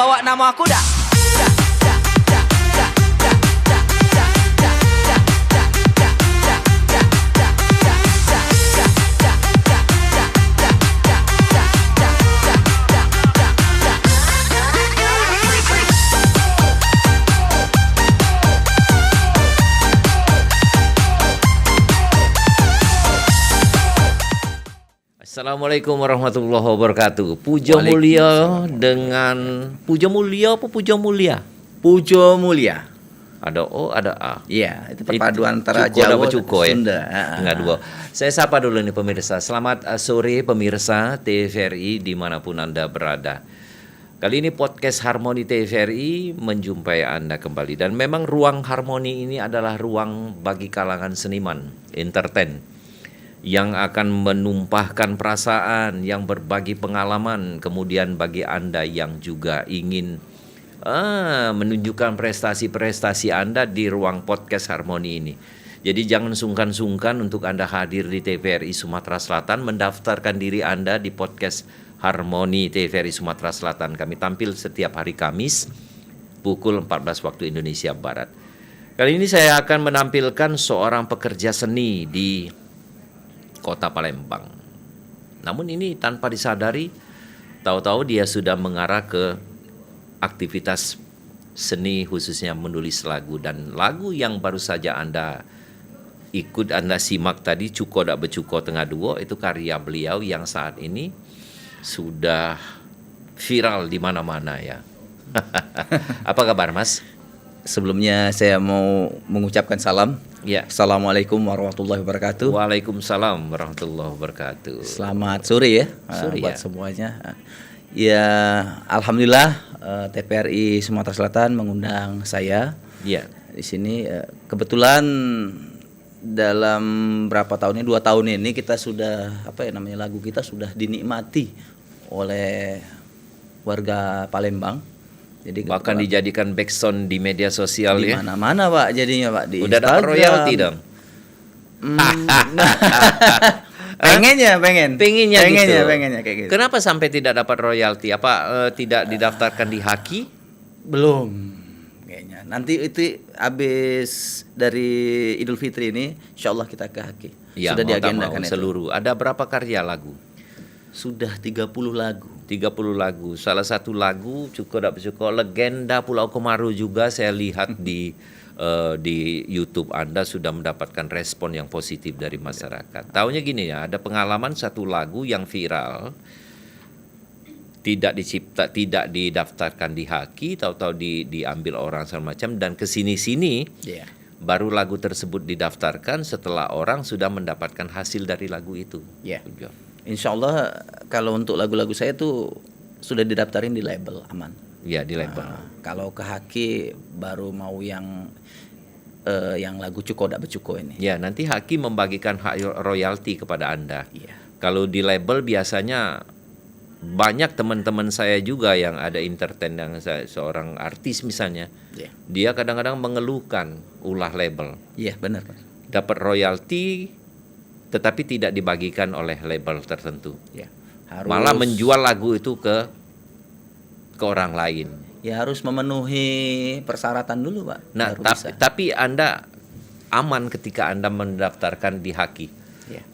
Bawa nama aku dah. Assalamualaikum warahmatullahi wabarakatuh. Puja Mulia dengan Puja Mulia apa Puja Mulia? Puja Mulia. Ada O, ada A. Iya, itu perpaduan antara Cuko Jawa dan Cuko, ya? Sunda. Tengah dua. Saya sapa dulu nih pemirsa. Selamat sore pemirsa TVRI dimanapun Anda berada. Kali ini podcast Harmoni TVRI menjumpai Anda kembali. Dan memang ruang harmoni ini adalah ruang bagi kalangan seniman, entertain, yang akan menumpahkan perasaan, yang berbagi pengalaman, kemudian bagi Anda yang juga ingin menunjukkan prestasi-prestasi Anda di ruang podcast Harmoni ini. Jadi jangan sungkan-sungkan untuk Anda hadir di TVRI Sumatera Selatan, mendaftarkan diri Anda di podcast Harmoni TVRI Sumatera Selatan. Kami tampil setiap hari Kamis pukul 14 waktu Indonesia Barat. Kali ini saya akan menampilkan seorang pekerja seni di Kota Palembang. Namun ini tanpa disadari, tahu-tahu dia sudah mengarah ke aktivitas seni, khususnya menulis lagu. Dan lagu yang baru saja Anda simak tadi, Cuko Dak Becuko Tengah Duo, itu karya beliau yang saat ini sudah viral di mana-mana ya. Apa kabar Mas? Sebelumnya saya mau mengucapkan salam. Ya. Assalamualaikum warahmatullahi wabarakatuh. Waalaikumsalam warahmatullahi wabarakatuh. Selamat sore ya buat semuanya. Ya, alhamdulillah TVRI Sumatera Selatan mengundang saya. Ya. Di sini kebetulan dalam berapa tahun ini, 2 tahun ini kita sudah lagu kita sudah dinikmati oleh warga Palembang. Jadi bahkan dijadikan backsound di media sosial di ya. mana-mana Pak jadinya Pak, di udah Instagram. dapat royalti dong. Pengennya kayak gitu. Kenapa sampai tidak dapat royalti? Apa tidak didaftarkan di Haki? Belum kayaknya. Nanti itu habis dari Idul Fitri ini insyaallah kita ke Haki. Ya, sudah diagendakan itu. Seluruh. Ada berapa karya lagu? Sudah 30 lagu. 30 lagu. Salah satu lagu Cuko Dak Becuko, Legenda Pulau Komaru juga saya lihat di YouTube Anda sudah mendapatkan respon yang positif dari masyarakat. Taunya gini ya, ada pengalaman satu lagu yang viral, tidak didaftarkan di Haki, tahu-tahu diambil orang segala macam, dan kesini-sini baru lagu tersebut didaftarkan setelah orang sudah mendapatkan hasil dari lagu itu. Insya Allah kalau untuk lagu-lagu saya tuh sudah didaftarin di label aman. Ya, di label. Kalau ke Haki baru mau yang lagu Cuko Dak Becuko ini. Ya, nanti Haki membagikan hak royalti kepada Anda. Iya. Kalau di label biasanya banyak teman-teman saya juga yang ada entertain, yang seorang artis misalnya. Dia kadang-kadang mengeluhkan ulah label. Iya, benar Pak. Dapat royalti tetapi tidak dibagikan oleh label tertentu. Malah menjual lagu itu ke orang lain. Ya harus memenuhi persyaratan dulu Pak. Nah, tapi Anda aman ketika Anda mendaftarkan di Haki,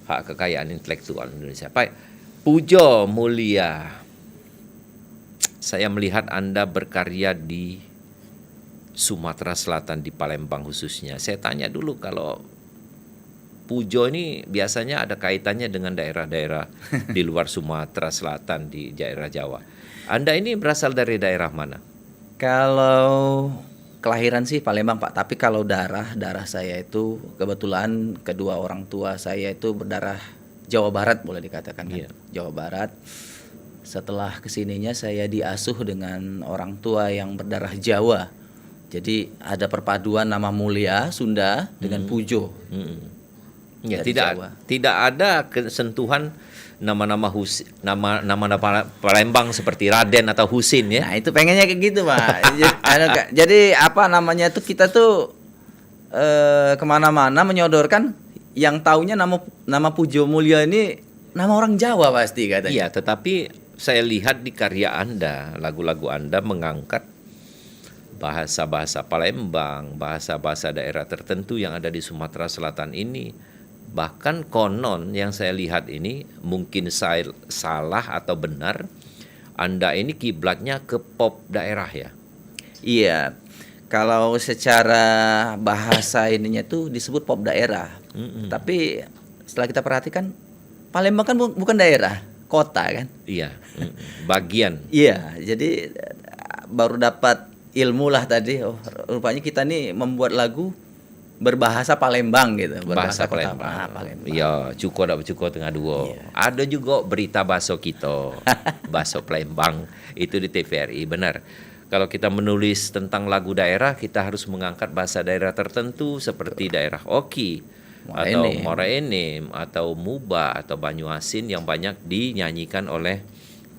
Hak Kekayaan Intelektual Indonesia. Pak Puja Mulia, saya melihat Anda berkarya di Sumatera Selatan, di Palembang khususnya. Saya tanya dulu, kalau Pujo ini biasanya ada kaitannya dengan daerah-daerah di luar Sumatera Selatan, di daerah Jawa. Anda ini berasal dari daerah mana? Kalau kelahiran sih Palembang Pak, tapi kalau darah saya itu kebetulan kedua orang tua saya itu berdarah Jawa Barat, boleh dikatakan kan? Jawa Barat. Setelah kesininya saya diasuh dengan orang tua yang berdarah Jawa. Jadi ada perpaduan nama mulia Sunda dengan Pujo. Ya, Dari Jawa. tidak ada sentuhan nama-nama Palembang seperti Raden atau Husin ya. Nah itu pengennya kayak gitu Pak. Jadi apa namanya tuh kita tuh kemana-mana menyodorkan yang taunya nama Pujo Mulya ini nama orang Jawa pasti katanya. Iya, tetapi saya lihat di karya Anda, lagu-lagu Anda mengangkat bahasa-bahasa Palembang, bahasa-bahasa daerah tertentu yang ada di Sumatera Selatan ini. Bahkan konon yang saya lihat ini, mungkin saya salah atau benar, Anda ini kiblatnya ke pop daerah ya? Iya. Kalau secara bahasa ininya tuh disebut pop daerah. Tapi setelah kita perhatikan Palembang kan bukan daerah, kota kan? Iya, bagian. Iya, jadi baru dapat ilmu lah tadi. Oh, rupanya kita nih membuat lagu berbahasa Palembang gitu, Bahasa kota Palembang. Palembang. Iya, cukup ada cukup tengah dua. Iya. Ada juga berita baso kita, baso Palembang itu di TVRI, benar. Kalau kita menulis tentang lagu daerah, kita harus mengangkat bahasa daerah tertentu seperti daerah Oki atau Moraenim atau Muba atau Banyuasin yang banyak dinyanyikan oleh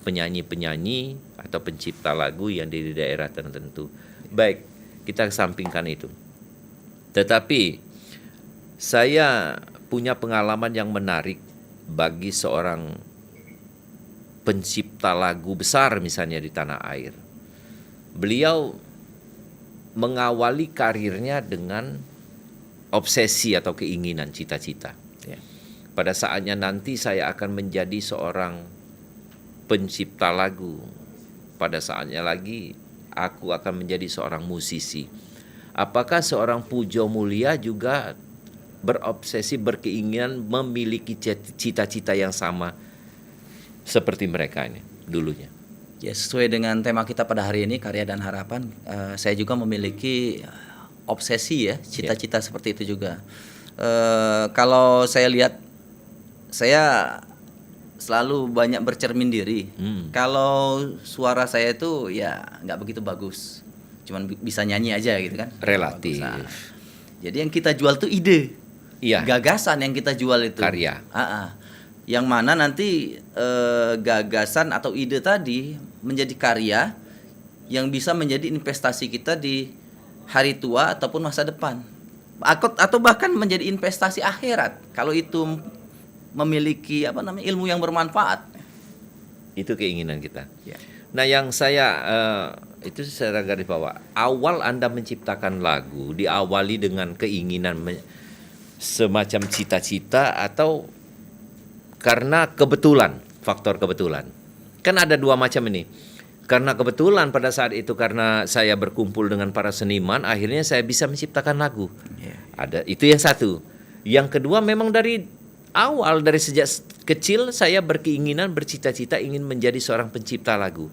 penyanyi-penyanyi atau pencipta lagu yang di daerah tertentu. Baik, kita kesampingkan itu. Tetapi saya punya pengalaman yang menarik bagi seorang pencipta lagu besar misalnya di tanah air. Beliau mengawali karirnya dengan obsesi atau keinginan, cita-cita. Ya. Pada saatnya nanti saya akan menjadi seorang pencipta lagu. Pada saatnya lagi aku akan menjadi seorang musisi. Apakah seorang Pujo Mulya juga berobsesi, berkeinginan memiliki cita-cita yang sama seperti mereka ini dulunya? Ya, sesuai dengan tema kita pada hari ini, karya dan harapan, saya juga memiliki obsesi ya, cita-cita seperti itu juga. Kalau saya lihat, saya selalu banyak bercermin diri. Kalau suara saya itu ya nggak begitu bagus, cuman bisa nyanyi aja gitu kan. Relatif. Nah, jadi yang kita jual tuh ide, Iya. gagasan yang kita jual itu. Karya. Yang mana nanti gagasan atau ide tadi menjadi karya yang bisa menjadi investasi kita di hari tua ataupun masa depan, atau bahkan menjadi investasi akhirat kalau itu memiliki ilmu yang bermanfaat. Itu keinginan kita. Ya. Nah, yang saya itu secara garis bawah, awal Anda menciptakan lagu diawali dengan keinginan semacam cita-cita atau karena kebetulan, faktor kebetulan. Kan ada dua macam ini. Karena kebetulan pada saat itu, karena saya berkumpul dengan para seniman, akhirnya saya bisa menciptakan lagu. Ada itu yang satu. Yang kedua, memang dari awal, dari sejak kecil saya berkeinginan, bercita-cita ingin menjadi seorang pencipta lagu.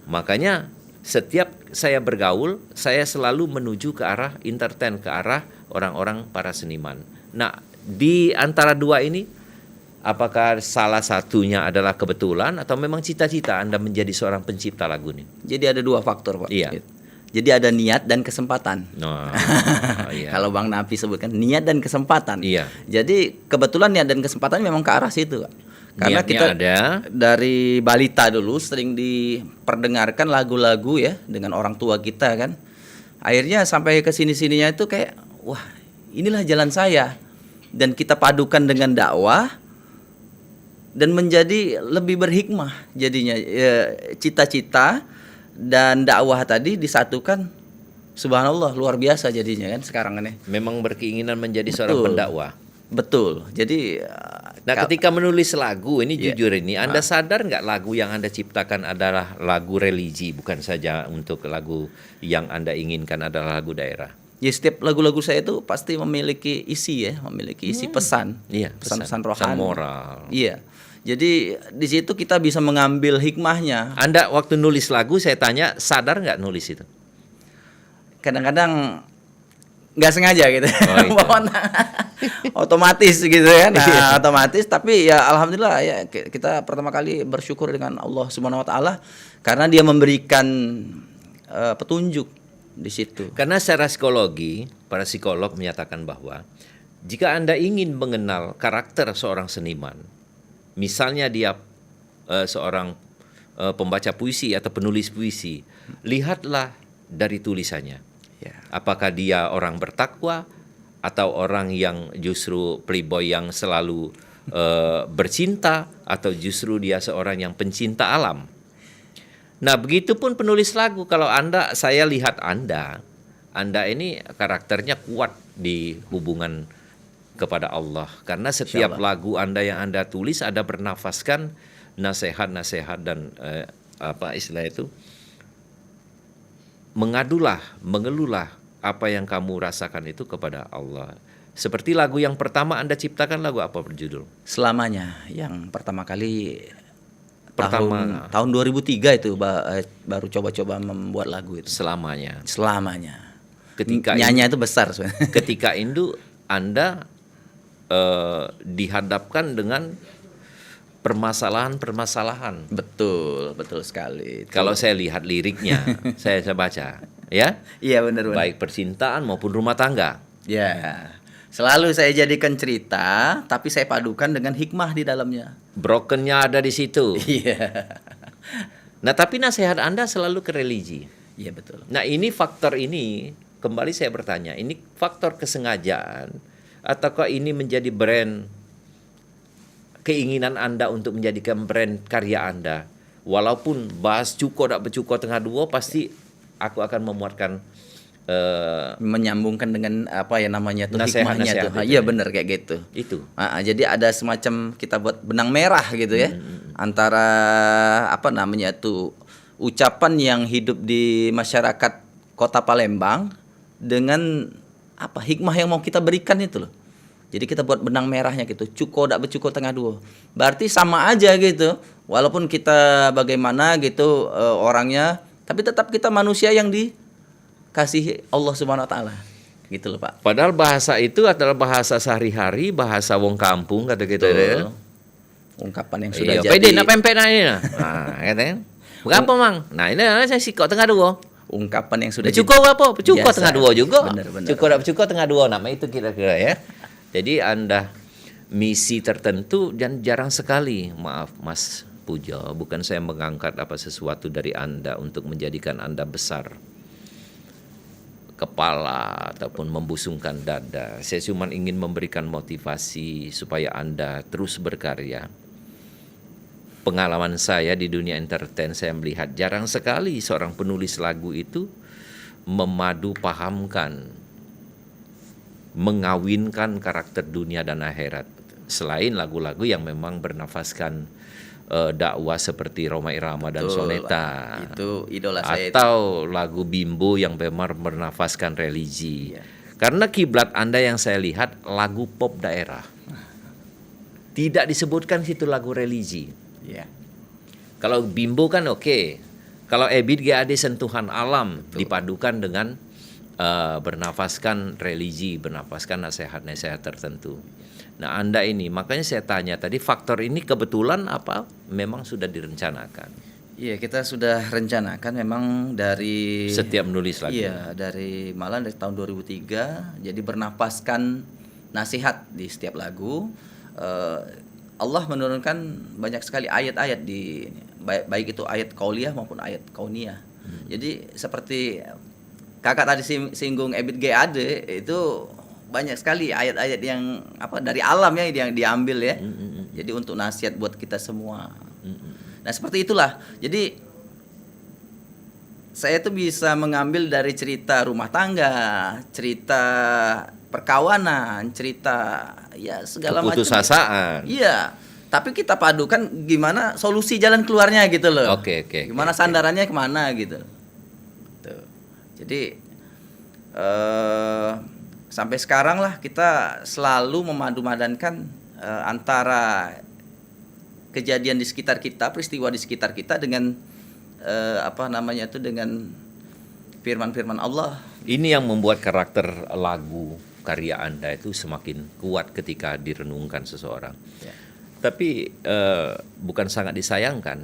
Makanya setiap saya bergaul, saya selalu menuju ke arah entertain, ke arah orang-orang para seniman. Nah, di antara dua ini, apakah salah satunya adalah kebetulan atau memang cita-cita Anda menjadi seorang pencipta lagu ini? Jadi ada dua faktor, Pak. Iya. Jadi ada niat dan kesempatan. Iya. Kalau Bang Nafi sebutkan niat dan kesempatan. Iya. Jadi kebetulan niat dan kesempatan memang ke arah situ, Pak. Karena Niatnya kita ada. dari balita dulu sering diperdengarkan lagu-lagu ya dengan orang tua kita kan. Akhirnya sampai ke sini-sininya itu kayak wah, inilah jalan saya. Dan kita padukan dengan dakwah dan menjadi lebih berhikmah jadinya. Cita-cita dan dakwah tadi disatukan, subhanallah, luar biasa jadinya kan sekarang ini. Memang berkeinginan menjadi seorang pendakwah. Betul. Jadi ketika menulis lagu ini, jujur ini, Anda sadar nggak lagu yang Anda ciptakan adalah lagu religi, bukan saja untuk lagu yang Anda inginkan adalah lagu daerah? Ya, setiap lagu-lagu saya itu pasti memiliki isi ya, memiliki isi pesan. Iya, pesan-pesan rohani. pesan moral. Iya. Jadi di situ kita bisa mengambil hikmahnya. Anda waktu nulis lagu, saya tanya, sadar nggak nulis itu? Kadang-kadang nggak sengaja gitu. Itu. Otomatis gitu kan. Nah, otomatis, tapi ya alhamdulillah ya kita pertama kali bersyukur dengan Allah Subhanahu wa taala karena Dia memberikan petunjuk di situ. Karena secara psikologi, para psikolog menyatakan bahwa jika Anda ingin mengenal karakter seorang seniman, misalnya dia seorang pembaca puisi atau penulis puisi, lihatlah dari tulisannya. Ya. Apakah dia orang bertakwa atau orang yang justru playboy yang selalu bercinta, atau justru dia seorang yang pencinta alam. Nah, begitupun penulis lagu. Kalau saya lihat Anda ini karakternya kuat di hubungan kepada Allah. Karena setiap lagu Anda yang Anda tulis ada bernafaskan nasihat-nasihat dan apa istilah itu, mengeluhlah apa yang kamu rasakan itu kepada Allah. Seperti lagu yang pertama Anda ciptakan, lagu apa berjudul? Selamanya, yang pertama kali tahun 2003 itu baru coba-coba membuat lagu itu. Selamanya. Ketika nyanyi itu besar sebenarnya. Ketika itu Anda dihadapkan dengan permasalahan. Betul sekali. Kalau saya lihat liriknya, saya baca, ya. Iya, benar. Baik percintaan maupun rumah tangga. Ya. Selalu saya jadikan cerita, tapi saya padukan dengan hikmah di dalamnya. Brokennya ada di situ. Iya. Nah, tapi nasihat Anda selalu ke religi. Iya, betul. Nah, ini faktor ini, kembali saya bertanya, ini faktor kesengajaan ataukah ini menjadi brand keinginan Anda untuk menjadikan brand karya Anda? Walaupun bahas cuko tak bercuko tengah dua, pasti aku akan memuatkan menyambungkan dengan apa ya namanya tuh, nasihat-nasihat hikmahnya tuh. Iya, benar kayak gitu. Itu. Jadi ada semacam kita buat benang merah gitu ya, antara apa namanya tuh ucapan yang hidup di masyarakat Kota Palembang dengan apa hikmah yang mau kita berikan itu loh. Jadi kita buat benang merahnya gitu. Cuko dak bercuko tengah dua. Berarti sama aja gitu. Walaupun kita bagaimana gitu orangnya, tapi tetap kita manusia yang dikasihi Allah Subhanahu wa taala. Gitu loh, Pak. Padahal bahasa itu adalah bahasa sehari-hari, bahasa wong kampung kata gitu ya. Ungkapan yang sudah Iya, jadi. pede nak pempek nak ini. Nah, katanya. Berapa, Mang? Nah, ini saya sikok tengah dua. Ungkapan yang sudah Cukup apa? Cukup tengah dua juga. Benar. Cukup tengah dua, nama itu kira-kira ya. Jadi Anda misi tertentu dan jarang sekali, maaf Mas Pujo, bukan saya mengangkat apa sesuatu dari Anda untuk menjadikan Anda besar kepala ataupun membusungkan dada. Saya cuma ingin memberikan motivasi supaya Anda terus berkarya. Pengalaman saya di dunia entertain, saya melihat jarang sekali seorang penulis lagu itu mengawinkan karakter dunia dan akhirat. Selain lagu-lagu yang memang bernafaskan dakwah seperti Roma Irama dan Soneta. Itu idola saya. Atau lagu Bimbo yang memang bernafaskan religi. Karena kiblat Anda yang saya lihat lagu pop daerah. Tidak disebutkan situ lagu religi. Iya. Kalau Bimbo kan oke. Kalau Ebit GAD sentuhan alam dipadukan dengan bernafaskan religi, bernafaskan nasihat-nasihat tertentu. Nah, Anda ini, makanya saya tanya tadi, faktor ini kebetulan apa memang sudah direncanakan? Iya, kita sudah rencanakan memang dari setiap menulis lagu. Iya, dari tahun 2003. Jadi bernafaskan nasihat di setiap lagu. Allah menurunkan banyak sekali ayat-ayat di baik itu ayat qauliyah maupun ayat kauniyah. Jadi seperti kakak tadi singgung Ebit GAD, itu banyak sekali ayat-ayat yang apa dari alam ya yang diambil ya. Jadi untuk nasihat buat kita semua. Nah, seperti itulah. Jadi saya tuh bisa mengambil dari cerita rumah tangga, cerita perkawanan, cerita ya segala macam. Keputusasaan. Iya. Tapi kita padukan gimana solusi jalan keluarnya gitu loh. Oke. Gimana sandarannya kemana gitu. Tuh. Jadi sampai sekarang lah kita selalu memadu-madankan antara kejadian di sekitar kita, peristiwa di sekitar kita dengan dengan firman-firman Allah. Ini yang membuat karakter lagu karya Anda itu semakin kuat ketika direnungkan seseorang. Ya. Tapi bukan sangat disayangkan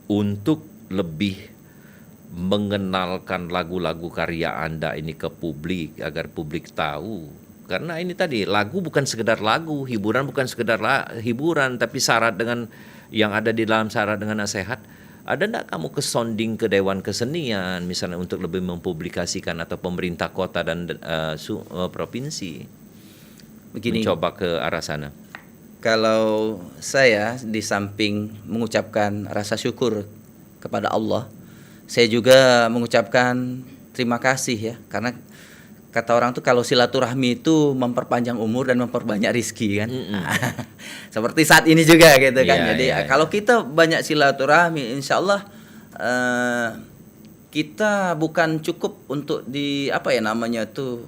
untuk lebih mengenalkan lagu-lagu karya Anda ini ke publik agar publik tahu. Karena ini tadi lagu bukan sekedar lagu, hiburan bukan sekedar hiburan, tapi syarat dengan yang ada di dalam syarat dengan nasihat. Ada enggak kamu ke sounding ke Dewan Kesenian misalnya untuk lebih mempublikasikan atau pemerintah kota dan provinsi Begini, mencoba ke arah sana? kalau saya di samping mengucapkan rasa syukur kepada Allah, saya juga mengucapkan terima kasih ya, karena kata orang tuh kalau silaturahmi itu memperpanjang umur dan memperbanyak rizki kan. Seperti saat ini juga gitu kan. Iya, Jadi iya, kalau kita banyak silaturahmi, insya Allah kita bukan cukup untuk di apa ya namanya tuh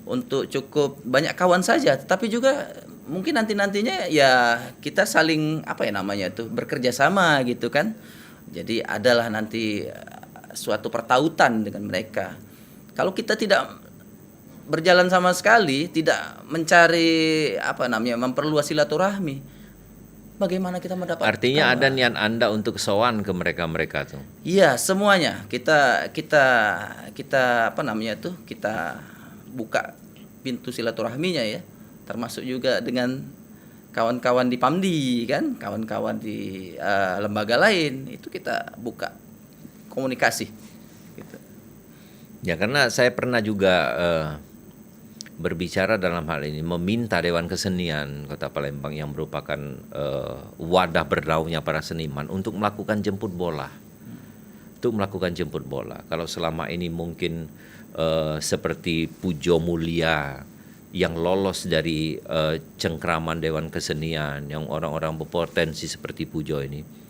untuk cukup banyak kawan saja, tapi juga mungkin nantinya ya kita saling apa ya namanya tuh bekerja sama gitu kan. Jadi adalah nanti suatu pertautan dengan mereka. Kalau kita tidak berjalan sama sekali, tidak mencari apa namanya memperluas silaturahmi, bagaimana kita mendapatkan? Artinya ada niat Anda untuk sowan ke mereka-mereka tuh. Iya, semuanya kita apa namanya tuh kita buka pintu silaturahminya ya, termasuk juga dengan kawan-kawan di Pamdi kan, kawan-kawan di lembaga lain, itu kita buka komunikasi gitu. Ya karena saya pernah juga berbicara dalam hal ini, meminta Dewan Kesenian Kota Palembang yang merupakan wadah bergaulnya para seniman untuk melakukan jemput bola. Untuk melakukan jemput bola. Kalau selama ini mungkin seperti Pujo Mulia yang lolos dari cengkraman Dewan Kesenian, yang orang-orang berpotensi seperti Pujo ini.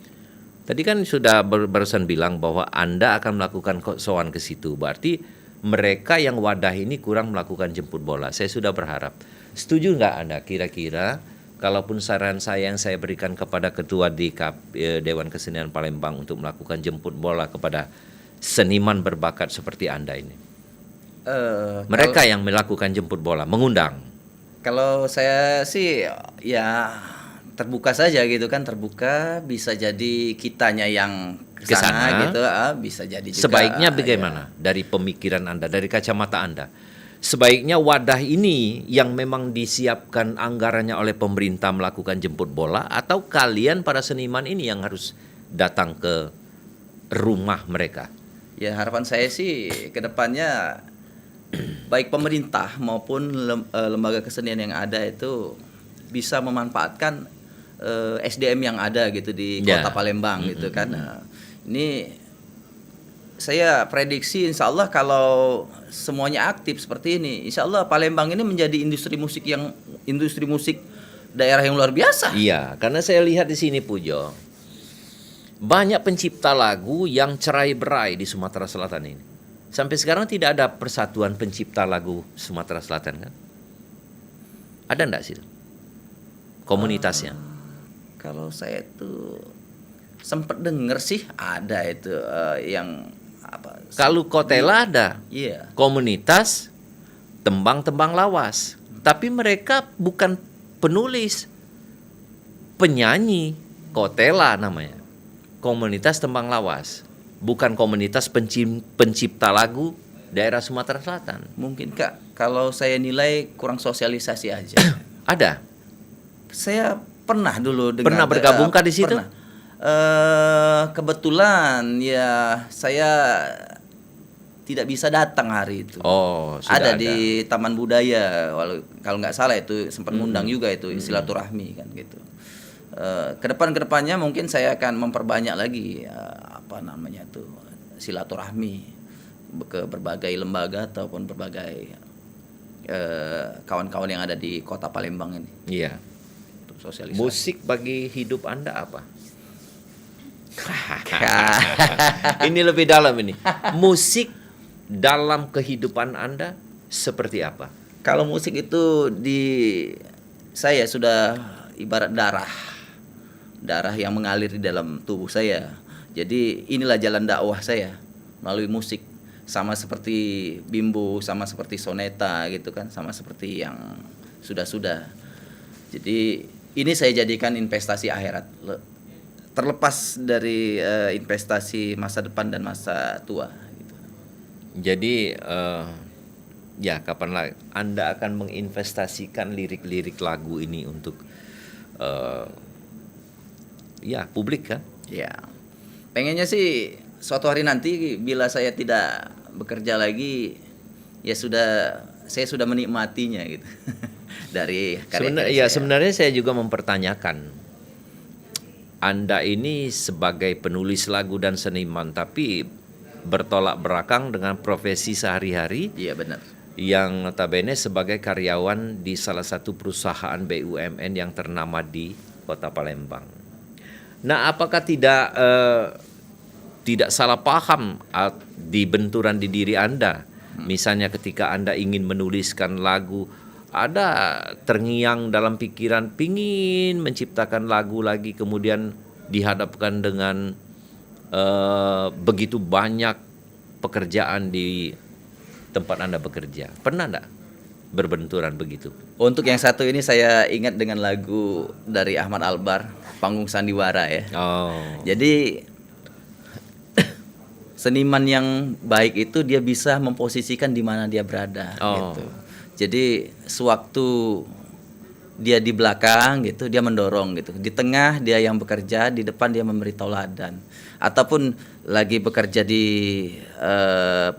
Tadi kan sudah barusan bilang bahwa Anda akan melakukan sowan ke situ. Berarti mereka yang wadah ini kurang melakukan jemput bola. Saya sudah berharap. Setuju nggak Anda kira-kira kalaupun saran saya yang saya berikan kepada Ketua Dewan Kesenian Palembang untuk melakukan jemput bola kepada seniman berbakat seperti Anda ini? Mereka yang melakukan jemput bola, mengundang. Kalau saya sih ya terbuka saja gitu kan, terbuka, bisa jadi kitanya yang kesana gitu, bisa jadi juga. Sebaiknya bagaimana dari pemikiran Anda, dari kacamata Anda? Sebaiknya wadah ini yang memang disiapkan anggarannya oleh pemerintah melakukan jemput bola, atau kalian para seniman ini yang harus datang ke rumah mereka? Ya harapan saya sih ke depannya baik pemerintah maupun lembaga kesenian yang ada itu bisa memanfaatkan SDM yang ada gitu di Kota Palembang gitu kan. Nah, ini saya prediksi insya Allah kalau semuanya aktif seperti ini, insya Allah Palembang ini menjadi industri musik daerah yang luar biasa. Iya, karena saya lihat di sini Pujo, banyak pencipta lagu yang cerai-berai di Sumatera Selatan ini. Sampai sekarang tidak ada persatuan pencipta lagu Sumatera Selatan kan? Ada enggak sih komunitasnya? Kalau saya tuh sempat dengar sih ada itu yang apa? Kalau Kotela ada, Iya. komunitas tembang-tembang lawas. Tapi mereka bukan penulis, penyanyi. Kotela namanya, komunitas tembang lawas, bukan komunitas pencipta lagu daerah Sumatera Selatan. Mungkin Kak, kalau saya nilai kurang sosialisasi aja. Ada. Saya pernah dulu dengar. Pernah bergabungkah di situ? Pernah. Kebetulan ya saya tidak bisa datang hari itu. Oh, sudah ada di Taman Budaya, kalau nggak salah itu sempat ngundang juga itu silaturahmi kan gitu. Kedepannya mungkin saya akan memperbanyak lagi apa namanya tuh silaturahmi ke berbagai lembaga ataupun berbagai kawan-kawan yang ada di Kota Palembang ini. Iya. Sosialisasi. Musik bagi hidup Anda apa? Ini lebih dalam ini. Musik dalam kehidupan Anda seperti apa? Kalau musik itu di saya sudah ibarat darah yang mengalir di dalam tubuh saya. Jadi inilah jalan dakwah saya melalui musik, sama seperti Bimbo, sama seperti Soneta gitu kan, sama seperti yang sudah. Jadi ini saya jadikan investasi akhirat. terlepas dari investasi masa depan dan masa tua gitu. Jadi ya kapan lagi Anda akan menginvestasikan lirik-lirik lagu ini untuk ya publik kan? Ya, pengennya sih suatu hari nanti bila saya tidak bekerja lagi, ya saya sudah menikmatinya gitu. Dari karya-karya saya. Sebenarnya saya juga mempertanyakan, Anda ini sebagai penulis lagu dan seniman tapi bertolak belakang dengan profesi sehari-hari. Iya benar. Yang notabene sebagai karyawan di salah satu perusahaan BUMN yang ternama di Kota Palembang. Nah, apakah tidak salah paham di benturan di diri Anda? Misalnya ketika Anda ingin menuliskan lagu, ada terngiang dalam pikiran pingin menciptakan lagu lagi, kemudian dihadapkan dengan begitu banyak pekerjaan di tempat Anda bekerja. Pernah enggak berbenturan begitu? Untuk yang satu ini saya ingat dengan lagu dari Ahmad Albar, Panggung Sandiwara ya. Oh. Jadi seniman yang baik itu dia bisa memposisikan di mana dia berada gitu. Jadi sewaktu dia di belakang gitu, dia mendorong gitu. Di tengah dia yang bekerja, di depan dia memberi tauladan. Ataupun lagi bekerja di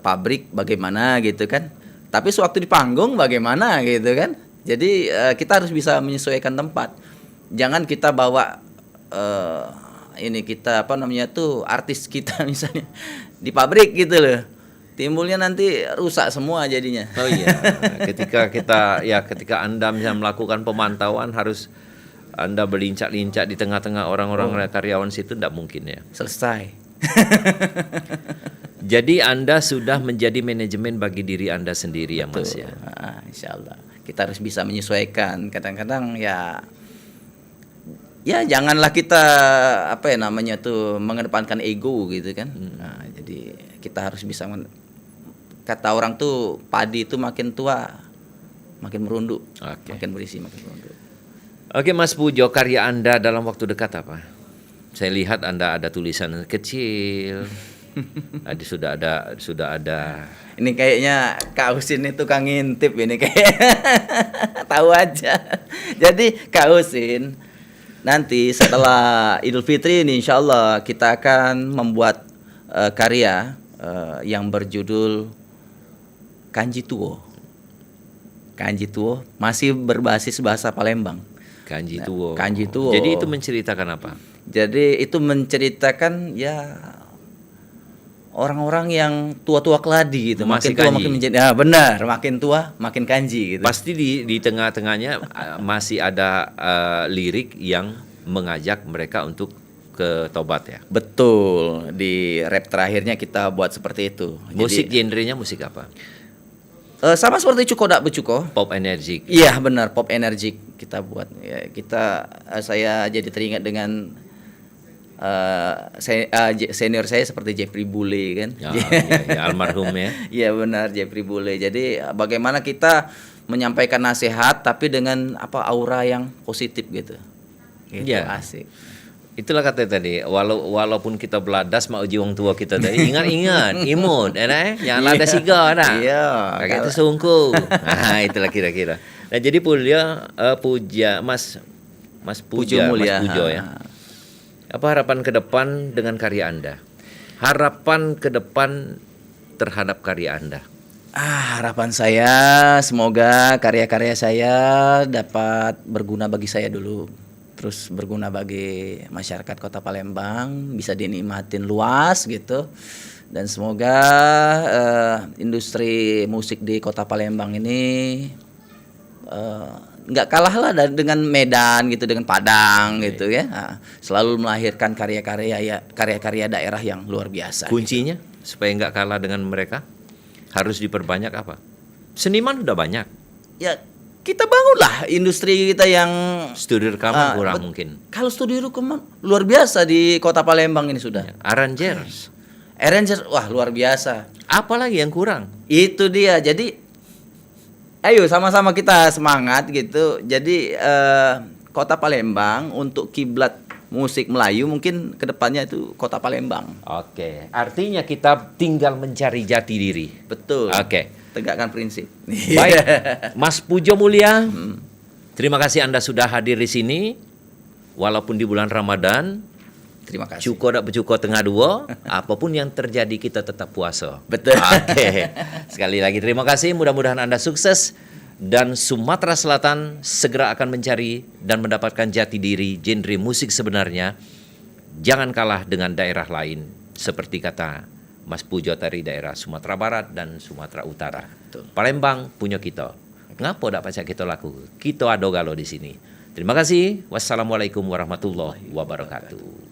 pabrik bagaimana gitu kan. Tapi sewaktu di panggung bagaimana gitu kan. Jadi kita harus bisa menyesuaikan tempat. Jangan kita bawa ini kita artis kita misalnya di pabrik gitu loh. Timbulnya nanti rusak semua jadinya. Oh iya, ketika Anda misalnya melakukan pemantauan harus Anda berlincak-lincak di tengah-tengah orang-orang karyawan situ, tidak mungkin ya. Selesai. Jadi Anda sudah menjadi manajemen bagi diri Anda sendiri. Betul. Ya Mas ya. Insya Allah kita harus bisa menyesuaikan. Kadang-kadang ya janganlah kita mengedepankan ego gitu kan. Jadi kita harus bisa kata orang tuh padi itu makin tua makin merunduk, makin berisi makin merunduk. Oke Mas Pujo, karya Anda dalam waktu dekat apa? Saya lihat Anda ada tulisan kecil. Tadi sudah ada. Ini kayaknya Kak Husin itu tukang ngintip ini kayak tahu aja. Jadi Kak Husin nanti setelah Idul Fitri ini insya Allah kita akan membuat karya yang berjudul Kanji Tuwo. Kanji Tuwo masih berbasis bahasa Palembang. Kanji Tuwo. Kanji Tuwo. Jadi itu menceritakan apa? Jadi itu menceritakan ya orang-orang yang tua-tua keladi gitu. Masih makin tua kanji. makin menjadi benar, makin tua makin kanji gitu. Pasti di tengah-tengahnya masih ada lirik yang mengajak mereka untuk ke tobat ya. Betul. Di rap terakhirnya kita buat seperti itu. Musik genrenya musik apa? Sama seperti Cuko Dak Becuko. Pop energik. Iya benar, pop energik kita buat. Ya, saya jadi teringat dengan senior saya seperti Jeffrey Bule kan. Ya, almarhum ya. Iya benar, Jeffrey Bule. Jadi bagaimana kita menyampaikan nasihat tapi dengan aura yang positif gitu. Gitu, ya. Asik. Itulah kata tadi, walaupun kita beladas mau uji wong tua kita tadi, ingat imut, jangan lada siga dah. Iya. Kayak itu sungku. Nah, itulah kira-kira. Nah, jadi Mas Pujo Mulia. Mas Pujo ya. Apa harapan ke depan dengan karya Anda? Harapan ke depan terhadap karya Anda? Harapan saya semoga karya-karya saya dapat berguna bagi saya dulu. Terus berguna bagi masyarakat Kota Palembang, bisa dinikmatin luas gitu. Dan semoga industri musik di Kota Palembang ini nggak kalah lah dengan Medan gitu, dengan Padang gitu ya. Selalu melahirkan karya-karya daerah yang luar biasa. Kuncinya supaya nggak kalah dengan mereka harus diperbanyak apa? Seniman udah banyak. Ya kita bangunlah industri kita yang studio rekaman kurang mungkin. Kalau studio rekaman luar biasa di Kota Palembang ini sudah. Arranger, wah luar biasa. Apalagi yang kurang? Itu dia. Jadi ayo sama-sama kita semangat gitu. Jadi Kota Palembang untuk kiblat musik Melayu mungkin kedepannya itu kota Palembang. Oke, artinya kita tinggal mencari jati diri. Betul. Oke. Tegakkan prinsip. Baik, Mas Pujo Mulia, terima kasih Anda sudah hadir di sini, walaupun di bulan Ramadan. Terima kasih. Cuko dak becuko tengah dua, apapun yang terjadi kita tetap puasa. Betul. Oke. Sekali lagi terima kasih, mudah-mudahan Anda sukses dan Sumatera Selatan segera akan mencari dan mendapatkan jati diri genre musik sebenarnya. Jangan kalah dengan daerah lain seperti kata Mas Pujo dari daerah Sumatera Barat dan Sumatera Utara. Betul. Palembang punya kita. Ngapa dak pacak kita laku? Kita ado galo di sini. Terima kasih. Wassalamualaikum warahmatullahi wabarakatuh.